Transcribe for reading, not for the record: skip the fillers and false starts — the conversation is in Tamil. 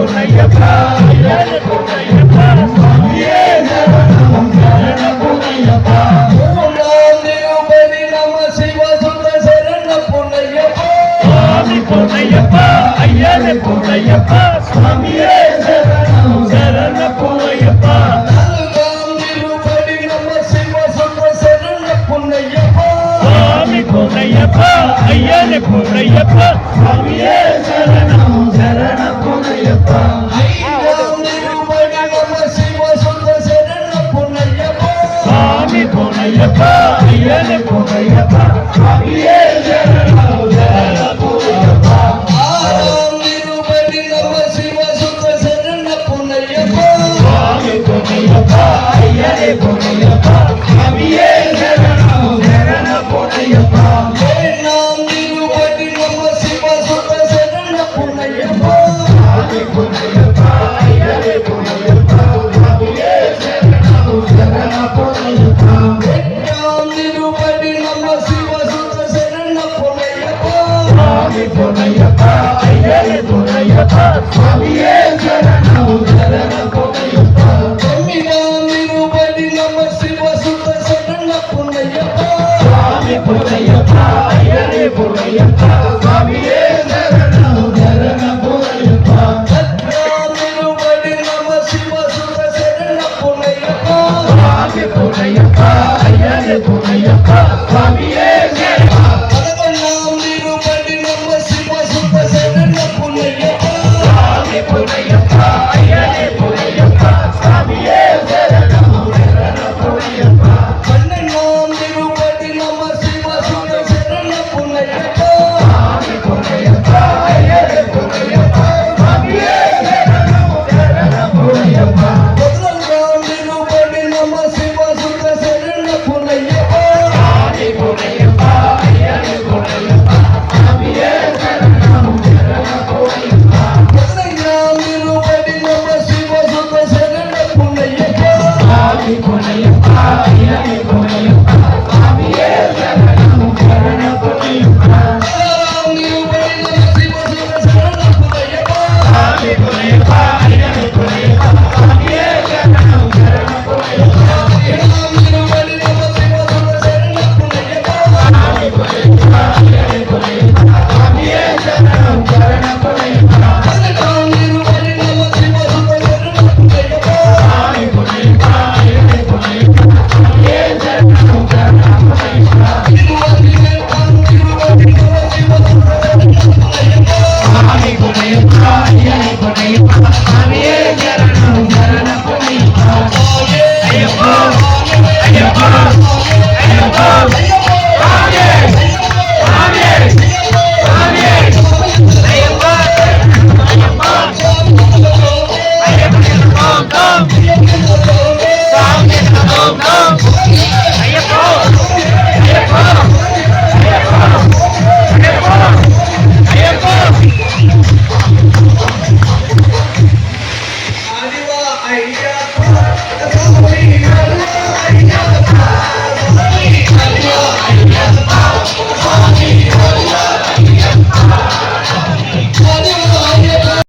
பொன்னையப்பா ஐயனே பொன்னையப்பா சுவாமியே சரணம் சரண பொன்னையப்பா பொன்னையப்பா ஐயனே பொன்னையப்பா சுவாமியே சரணம் சரண பொன்னையப்பா சுவாமி பொன்னையப்பா ஐயனே பொன்னையப்பா சுவாமியே சரணம் சரண பொன்னையப்பா சுவாமி பொன்னையப்பா ஐயனே பொன்னையப்பா சுவாமியே சரணம் சரண பொன்னையப்பா சுவாமி பொன்னையப்பா ஐயனே பொன்னையப்பா சுவாமியே சரணம் சரண பொன்னையப்பா சுவாமி பொன்னையப்பா ஐயனே பொன்னையப்பா சுவாமியே சரணம் சரண பொன்னையப்பா சுவாமி பொன்னையப்பா ஐயனே பொன்னையப்பா சுவாமியே சரணம் சரண